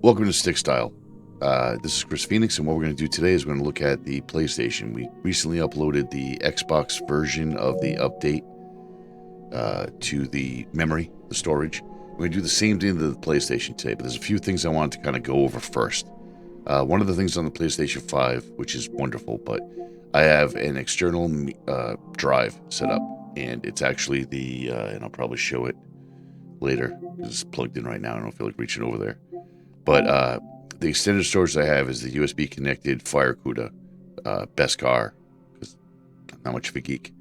Welcome to Stick Style. This is Chris Fenix, and what we're going to do today is we're going to look at the PlayStation. We recently uploaded the Xbox version of the update to the memory, the storage. We're going to do the same thing to the PlayStation today, but there's a few things I wanted to kind of go over first. One of the things on the PlayStation 5, which is wonderful, but I have an external drive set up, and it's actually the, and I'll probably show it later because it's plugged in right now. I don't feel like reaching over there. But the extended storage I have is the USB connected FireCuda Beskar, because I'm not much of a geek.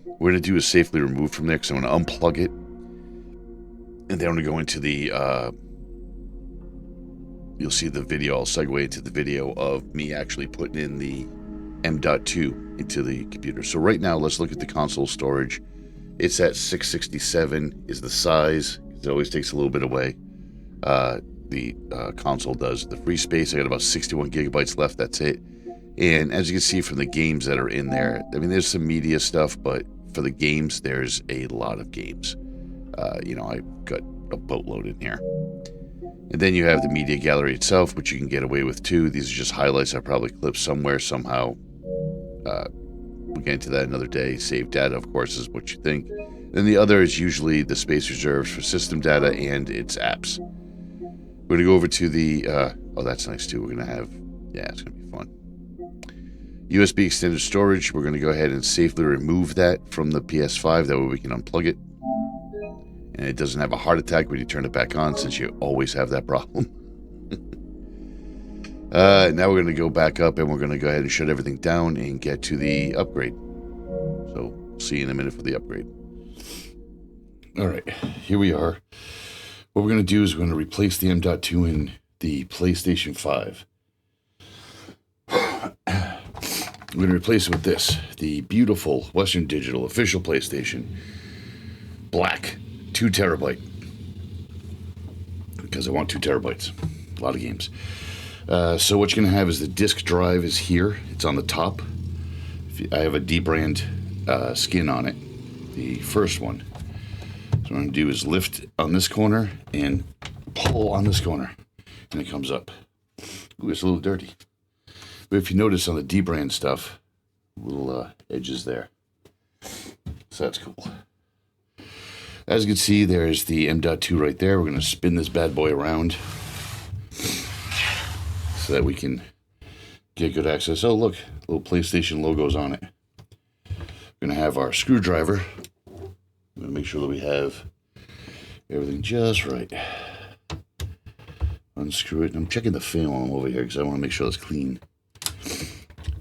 What we're going to do is safely remove from there because I'm going to unplug it. And then I'm going to go into the, you'll see the video, I'll segue into the video of me actually putting in the M.2 into the computer. So right now, let's look at the console storage. It's at 667 is the size. It always takes a little bit away. The console does. The free space, I got about 61 gigabytes left. That's it. And as you can see from the games that are in there, I mean, there's some media stuff, but for the games, there's a lot of games. I've got a boatload in here. And then you have the media gallery itself, which you can get away with too. These are just highlights I probably clipped somewhere, somehow. We'll get into that another day. Save data, of course, is what you think. Then the other is usually the space reserved for system data and its apps. We're going to go over to the, oh, that's nice too. We're going to have, yeah, it's going to be fun. USB extended storage. We're going to go ahead and safely remove that from the PS5. That way we can unplug it. And it doesn't have a heart attack when you turn it back on, since you always have that problem. Now we're going to go back up and we're going to go ahead and shut everything down and get to the upgrade. So, see you in a minute for the upgrade. All right, here we are. What we're going to do is we're going to replace the M.2 in the PlayStation 5. We're going to replace it with this, the beautiful Western Digital official PlayStation. Black, 2 terabyte. Because I want 2 terabytes. A lot of games. So what you're going to have is the disk drive is here. It's on the top. I have a D-brand skin on it. The first one. So what I'm going to do is lift on this corner and pull on this corner. And it comes up. Ooh, it's a little dirty. But if you notice on the D-brand stuff, little edges there. So that's cool. As you can see, there's the M.2 right there. We're going to spin this bad boy around so that we can get good access. Oh, look, little PlayStation logos on it. We're going to have our screwdriver. I'm going to make sure that we have everything just right. Unscrew it. I'm checking the film over here because I want to make sure it's clean.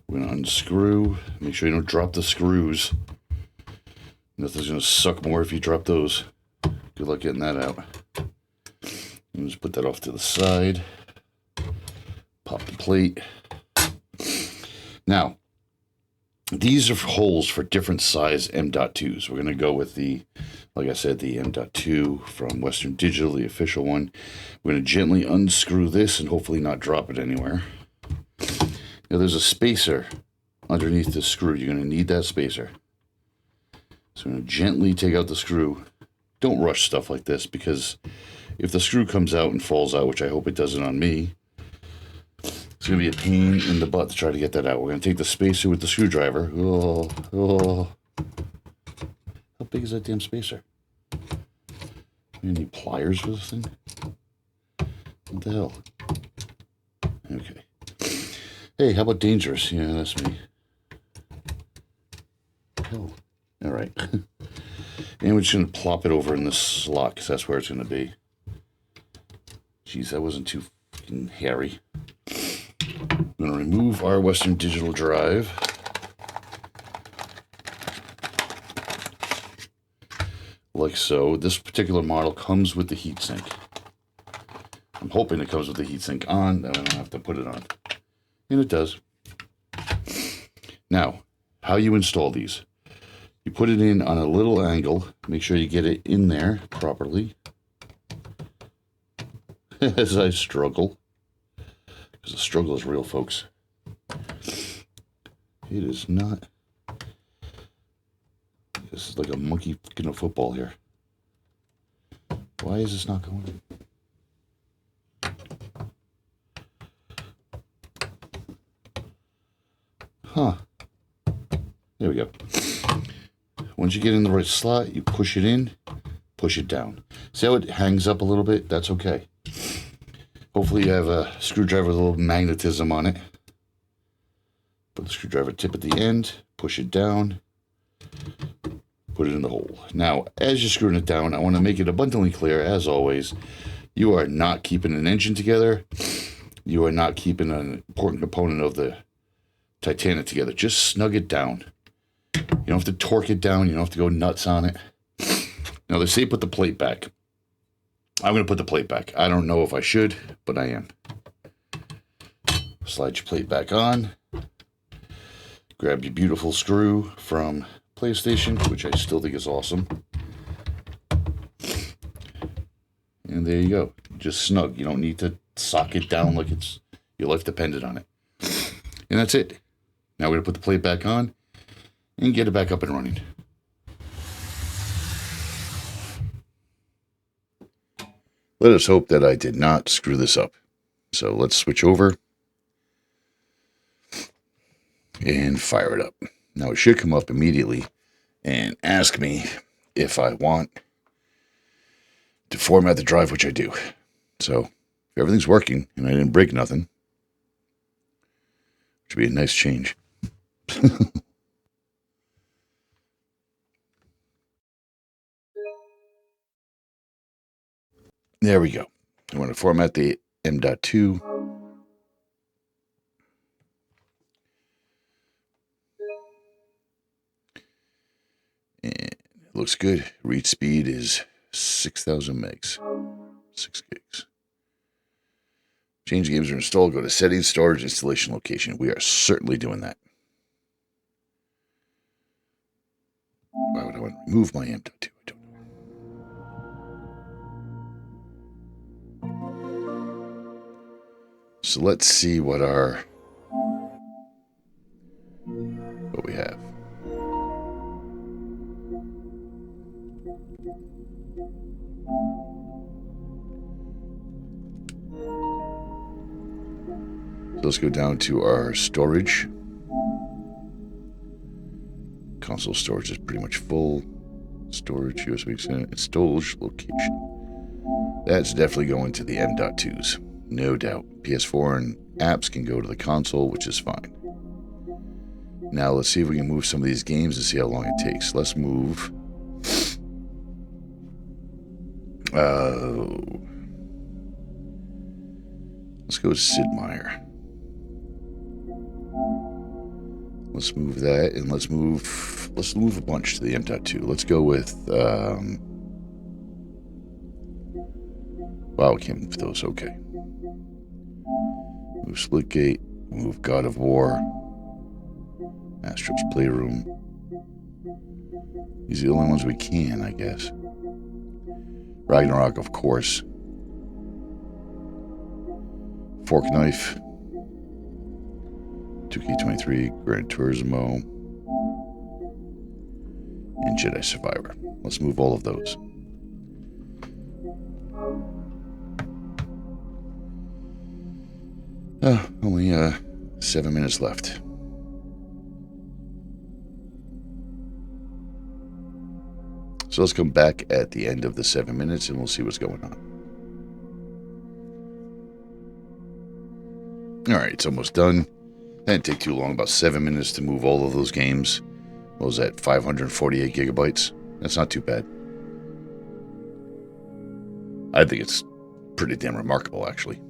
We're going to unscrew. Make sure you don't drop the screws. Nothing's going to suck more if you drop those. Good luck getting that out. And just put that off to the side. Pop the plate. Now, these are holes for different size M.2s. We're going to go with the, like I said, the M.2 from Western Digital, the official one. We're going to gently unscrew this and hopefully not drop it anywhere. Now, there's a spacer underneath the screw. You're going to need that spacer. So I'm going to gently take out the screw. Don't rush stuff like this, because if the screw comes out and falls out, which I hope it doesn't on me, it's going to be a pain in the butt to try to get that out. We're going to take the spacer with the screwdriver. Oh. How big is that damn spacer? You need pliers for this thing? What the hell? Okay. Hey, how about dangerous? Yeah, that's me. Hell. All right. And we're just going to plop it over in this slot, because that's where it's going to be. Jeez, that wasn't too fucking hairy. I'm going to remove our Western Digital drive. Like so. This particular model comes with the heatsink. I'm hoping it comes with the heatsink on, that I don't have to put it on. And it does. Now, how you install these. You put it in on a little angle. Make sure you get it in there properly. As I struggle. Because the struggle is real, folks. It is not. This is like a monkey kicking a football here. Why is this not going? Huh. There we go. Once you get in the right slot, you push it in, push it down. See how it hangs up a little bit? That's okay. Hopefully you have a screwdriver with a little magnetism on it. Put the screwdriver tip at the end, push it down, put it in the hole. Now, as you're screwing it down, I want to make it abundantly clear, as always, you are not keeping an engine together. You are not keeping an important component of the Titanic together. Just snug it down. You don't have to torque it down. You don't have to go nuts on it. Now, they say put the plate back. I'm going to put the plate back. I don't know if I should, but I am. Slide your plate back on. Grab your beautiful screw from PlayStation, which I still think is awesome. And there you go. Just snug. You don't need to sock it down like it's your life depended on it. And that's it. Now we're going to put the plate back on and get it back up and running. Let us hope that I did not screw this up. So let's switch over and fire it up. Now it should come up immediately and ask me if I want to format the drive, which I do. So if everything's working and I didn't break nothing, which would be a nice change. There we go. I want to format the M.2. And it looks good. Read speed is 6,000 megs. 6 gigs. Change games are installed. Go to settings, storage, installation location. We are certainly doing that. Why would I want to remove my M.2? I don't know. So let's see what we have. So let's go down to our storage. Console storage is pretty much full. Storage, USB extended, storage location. That's definitely going to the M.2s, no doubt. PS4 and apps can go to the console, which is fine. Now let's see if we can move some of these games and see how long it takes. Let's move. Let's go to Sid Meier. Let's move that, and let's move a bunch to the M.2. Let's go with, wow, we can't move those, okay. Move Splitgate, move God of War, Astro's Playroom. These are the only ones we can, I guess. Ragnarok, of course. Fork Knife. 2K23, Gran Turismo, and Jedi Survivor. Let's move all of those. Only 7 minutes left. So let's come back at the end of the 7 minutes and we'll see what's going on. Alright, it's almost done. That didn't take too long, about 7 minutes to move all of those games. What was that, 548 gigabytes? That's not too bad. I think it's pretty damn remarkable, actually.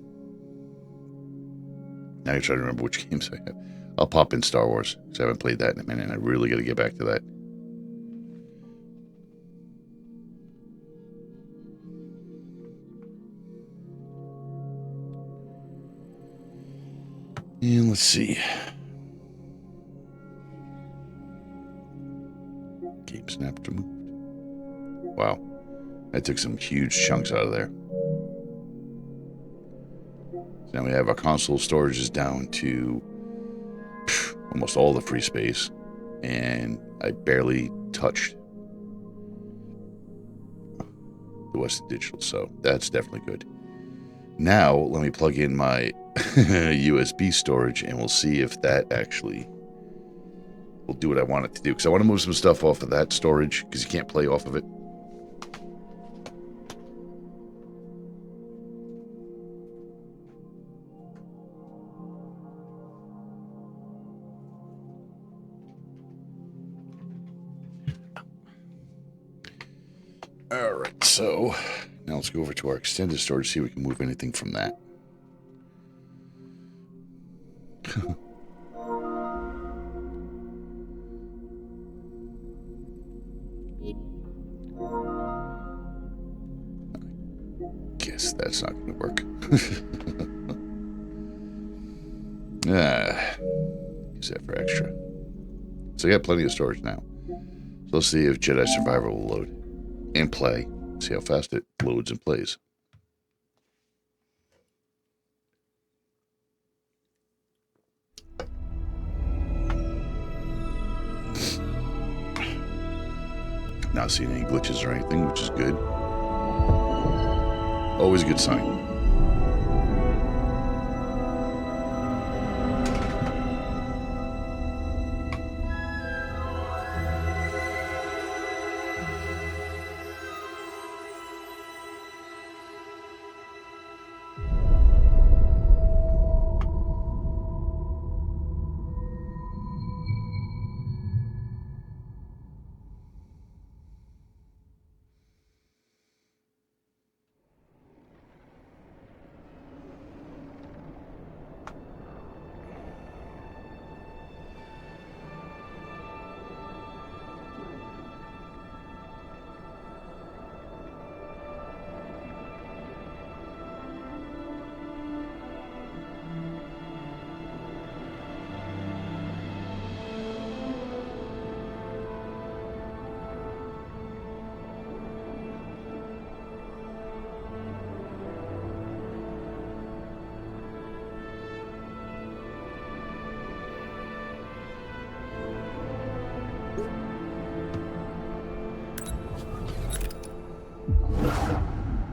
Now I try to remember which games I have. I'll pop in Star Wars, because I haven't played that in a minute, and I really got to get back to that. And let's see. Game snapped removed. Wow. That took some huge chunks out of there. So now we have our console storage is down to almost all the free space. And I barely touched the Western Digital, so that's definitely good. Now, let me plug in my USB storage, and we'll see if that actually will do what I want it to do. Because I want to move some stuff off of that storage, because you can't play off of it. Alright, so now let's go over to our extended storage, see if we can move anything from that. Guess that's not going to work. Use that for extra. So I got plenty of storage now. So let's see if Jedi Survivor will load and play. See how fast it loads and plays. Not seeing any glitches or anything, which is good. Always a good sign.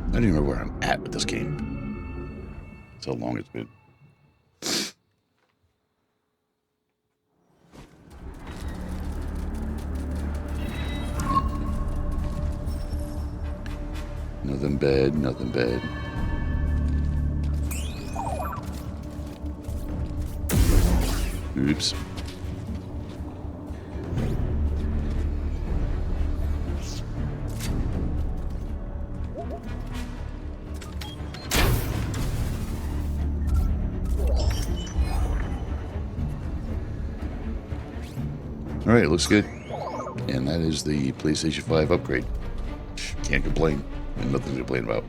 I don't even remember where I'm at with this game. That's how long it's been. Nothing bad, nothing bad. Oops. All right, looks good. And that is the PlayStation 5 upgrade. Can't complain. And nothing to complain about.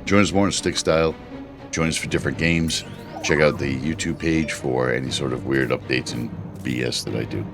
Join us more in Stick Style. Join us for different games. Check out the YouTube page for any sort of weird updates and BS that I do.